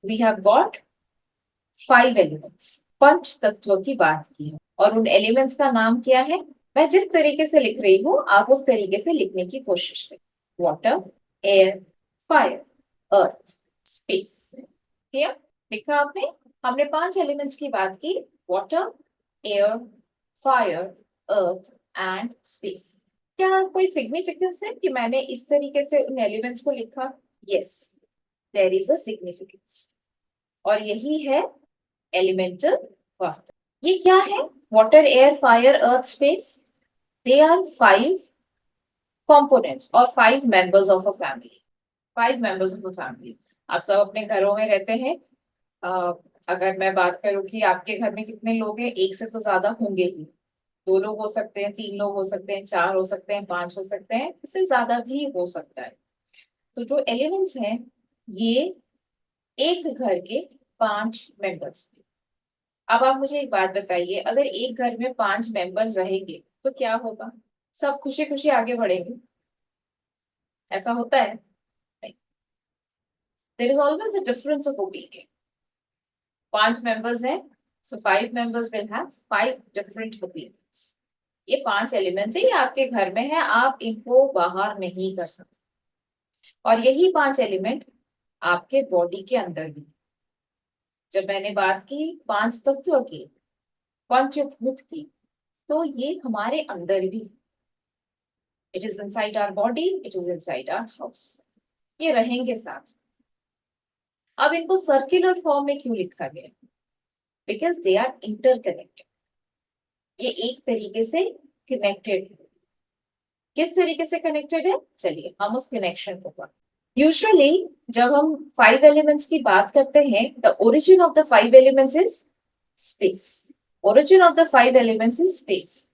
We have got 5 elements, पंच तत्वों की बात की है। और उन एलिमेंट्स का नाम क्या है? मैं जिस तरीके से लिख रही हूँ आप उस तरीके से लिखने की कोशिश करें। Water, air, fire, earth, space. Clear? लिखा आपने? हमने 5 एलिमेंट्स की बात की, water, air, fire, earth and space. क्या कोई सिग्निफिकेंस है कि मैंने इस तरीके से उन एलिमेंट्स को लिखा? Yes, there is a significance. और यही है एलिमेंटल वास्तु। ये क्या है? Water, air, fire, earth, space. They are 5 components और 5 members of a family. 5 members of a family. आप सब अपने घरों में रहते हैं। अ, अगर मैं बात करूं कि आपके घर में कितने लोग हैं, एक से तो ज्यादा होंगे ही। 2 लोग हो सकते हैं, 3 लोग हो सकते हैं, 4 हो सकते हैं, 5 हो सकते हैं, इससे ज्यादा भी हो सकता है। तो जो एलिमेंट्स हैं ये एक घर के 5 मेंबर्स। अब आप मुझे एक बात बताइए, अगर एक घर में 5 मेंबर्स रहेंगे तो क्या होगा? सब खुशी खुशी आगे बढ़ेंगे? ऐसा होता है? नहीं। There is always a difference of opinion. 5 members हैं, so 5 members will have 5 different opinions. ये 5 एलिमेंट्स है, ये आपके घर में है, आप इनको बाहर नहीं कर सकते। और यही 5 एलिमेंट आपके बॉडी के अंदर भी। जब मैंने बात की 5 तत्व की, पंचभूत की, तो ये हमारे अंदर भी। It is inside our body, it is inside our house. ये रहेंगे साथ। अब इनको सर्कुलर फॉर्म में क्यों लिखा गया? Because they are interconnected. ये एक तरीके से कनेक्टेड है। किस तरीके से कनेक्टेड है? चलिए हम उस कनेक्शन को पढ़ते। यूजुअली जब हम 5 एलिमेंट्स की बात करते हैं, the origin of the 5 elements is space. Origin of the 5 elements is space.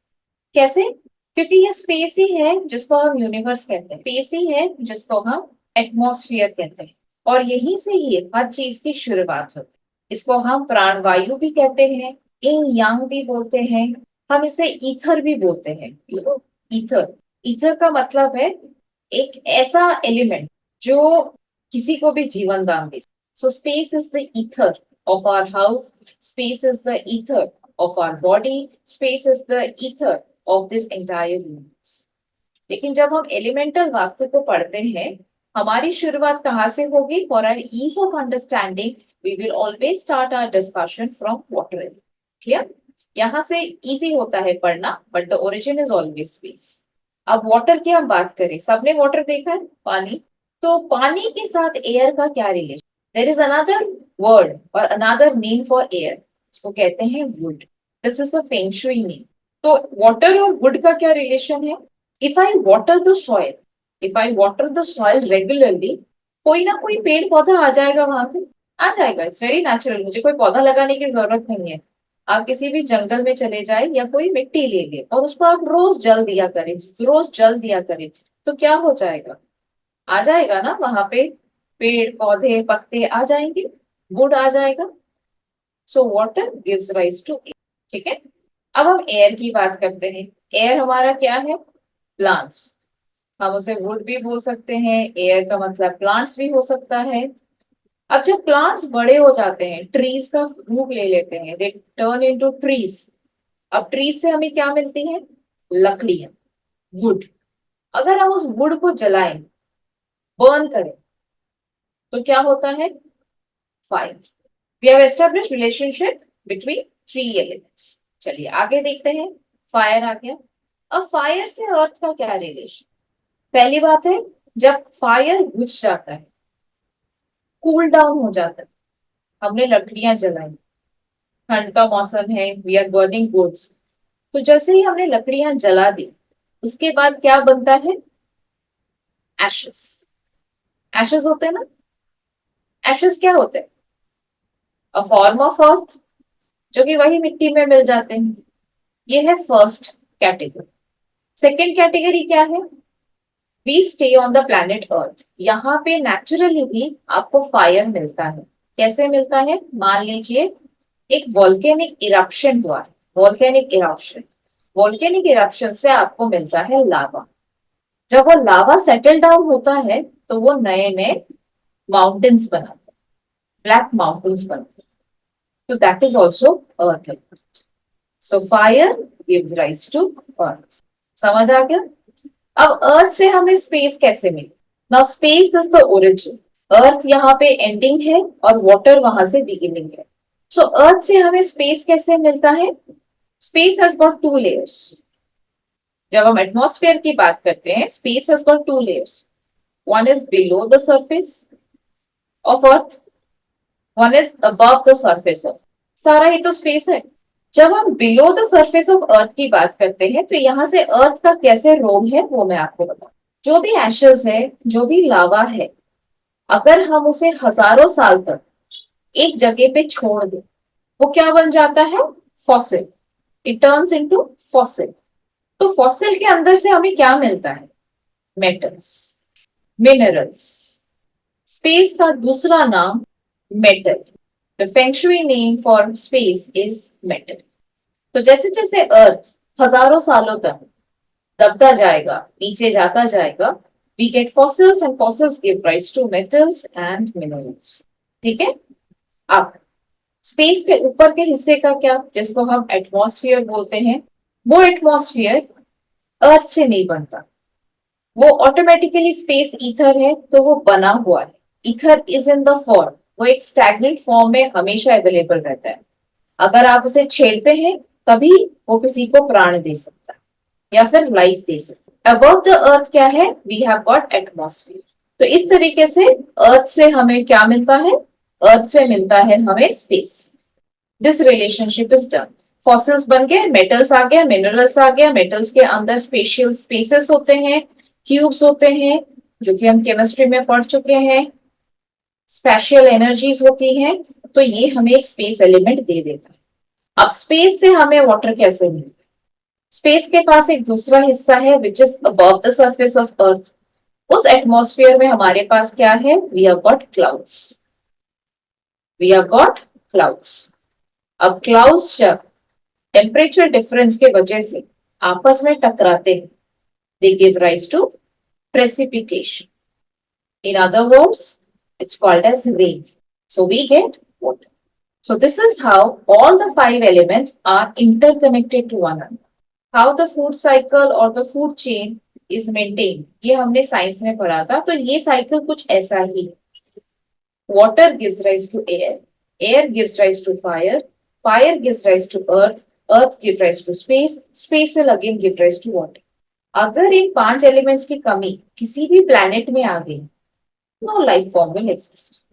कैसे? क्योंकि ये स्पेस ही है जिसको हम यूनिवर्स कहते हैं, स्पेस ही है जिसको हम एटमॉस्फेयर कहते हैं। और यहीं से ही हर चीज की शुरुआत होती है। इसको हम प्राणवायु भी कहते हैं, इंग यांग भी बोलते हैं, हम इसे ईथर भी बोलते हैं। You know, ether. ईथर का मतलब है एक ऐसा एलिमेंट जो किसी को भी जीवन दान दे। So space is the ether of our house, space is the ether of our body, space is the ether of this entire universe. लेकिन जब हम एलिमेंटल वास्तु को पढ़ते हैं, हमारी शुरुआत कहाँ से होगी? For our ease of understanding we will always start our discussion from water. Clear? यहाँ से इजी होता है पढ़ना, but the origin is always space. अब वाटर की हम बात करें, सबने वाटर देखा है, पानी। तो पानी के साथ एयर का क्या relation? There is another word और अनदर नेम फॉर एयर, इसको कहते हैं wood. This is a feng shui name. तो वाटर और वुड का क्या रिलेशन है? If I water the soil, if I water the soil regularly, कोई ना कोई पेड़ पौधा आ जाएगा वहां पे। आ जाएगा, इट्स वेरी नेचुरल। मुझे कोई पौधा लगाने की जरूरत नहीं है। आप किसी भी जंगल में चले जाए या कोई मिट्टी ले ले और उसको आप रोज जल दिया करें, रोज जल दिया करें, तो क्या हो जाएगा? आ जाएगा ना वहां पे, पेड़ पौधे पत्ते आ जाएंगे, वुड आ जाएगा। So water gives rise to air. ठीक है? अब हम एयर की बात करते हैं। एयर हमारा क्या है? प्लांट्स। हम उसे वुड भी बोल सकते हैं, एयर का मतलब प्लांट्स भी हो सकता है। अब जब प्लांट्स बड़े हो जाते हैं, ट्रीज का रूप ले लेते हैं, दे टर्न इनटू ट्रीज। अब ट्रीज से हमें क्या मिलती है? लकड़ियां, वुड। अगर हम उस वुड को जलाएं, बर्न करें, तो क्या होता है? Fire. We have establish relationship between 3 elements. चलिए आगे देखते हैं। फायर आ गया। अब फायर से अर्थ का क्या रिलेशन? पहली बात है, जब फायर बुझ जाता है, कूल डाउन हो जाता है, हमने लकड़ियां जलाई, ठंड का मौसम है, वी आर बर्निंग वुड्स, तो जैसे ही हमने लकड़ियां जला दी, उसके बाद क्या बनता है? एशेस। एशेस होते हैं ना? एशेस क्या होते हैं? अ फॉर्म ऑफ अर्थ, जो कि वही मिट्टी में मिल जाते हैं। ये है फर्स्ट कैटेगरी। सेकेंड कैटेगरी क्या है? We stay on the planet earth. यहाँ पे नेचुरली भी आपको फायर मिलता है। कैसे मिलता है? मान लीजिए एक वॉल्केनिक इरप्शन हुआ है, वॉल्केनिक इरप्शन, वॉल्केनिक इरप्शन से आपको मिलता है लावा। जब वो लावा सेटल डाउन होता है तो वो नए नए माउंटेन्स बनाता है। ब्लैक माउंटेन्स बनते हैं, तो that is also earth element. So fire give rise to earth. समझ आ गया? अब अर्थ से हमें स्पेस कैसे मिली? Now space is the origin. Earth यहाँ पे एंडिंग है और वाटर वहां से बिगिनिंग है। सो अर्थ से हमें स्पेस कैसे मिलता है? Space has got two layers. जब हम एटमॉस्फेयर की बात करते हैं, space has got two layers. One is below the surface of earth, one is above the surface of. सारा ही तो स्पेस है। जब हम बिलो द सरफेस ऑफ अर्थ की बात करते हैं, तो यहां से अर्थ का कैसे रोल है वो मैं आपको बताऊं। जो भी एशेस है, जो भी लावा है, अगर हम उसे हजारों साल तक एक जगह पे छोड़ दें, वो क्या बन जाता है? Fossil. It turns into fossil. तो फॉसिल के अंदर से हमें क्या मिलता है? Metals, minerals. स्पेस का दूसरा नाम metal. The feng shui name for space is metal. तो जैसे जैसे अर्थ हजारों सालों तक दबता जाएगा, नीचे जाता जाएगा, we get fossils and fossils give rise to metals and minerals। ठीक है? अब स्पेस के ऊपर के हिस्से का क्या, जिसको हम एटमॉस्फेयर बोलते हैं, वो एटमॉस्फेयर अर्थ से नहीं बनता। वो ऑटोमेटिकली स्पेस ईथर है, तो वो बना हुआ है। Ether is in the form, वो एक स्टैग्नेंट फॉर्म में हमेशा अवेलेबल रहता है। अगर आप उसे छेड़ते हैं तभी वो किसी को प्राण दे सकता है या फिर लाइफ दे सकता है। अबव द अर्थ क्या है? We have got atmosphere. तो इस तरीके से अर्थ से हमें क्या मिलता है? अर्थ से मिलता है हमें space. This relationship is done. Fossils बन गए, मेटल्स आ गया, मिनरल्स आ गया। मेटल्स के अंदर स्पेशियल स्पेसेस होते हैं, क्यूब्स होते हैं, जो कि हम केमिस्ट्री में पढ़ चुके हैं। स्पेशल एनर्जीज होती हैं, तो ये हमें एक स्पेस एलिमेंट दे देता है। अब स्पेस से हमें वाटर कैसे मिलता है? स्पेस के पास एक दूसरा हिस्सा है which is above the surface of earth. उस एटमॉस्फेयर में हमारे पास क्या है? We have got clouds. We have got clouds. अब क्लाउड्स जब टेम्परेचर डिफरेंस के वजह से आपस में टकराते हैं, they give rise to precipitation. In other words, it's called as rain. So we get water. So this is how all the five elements are interconnected to one another. How the food cycle or the food chain is maintained, ये हमने science में पढ़ा था। तो ये cycle कुछ ऐसा ही है। Water gives rise to air, air gives rise to fire, fire gives rise to earth, earth gives rise to space, space will again give rise to water। अगर इन पांच एलिमेंट्स की कमी किसी भी प्लैनेट में आ गई, no life form will exist.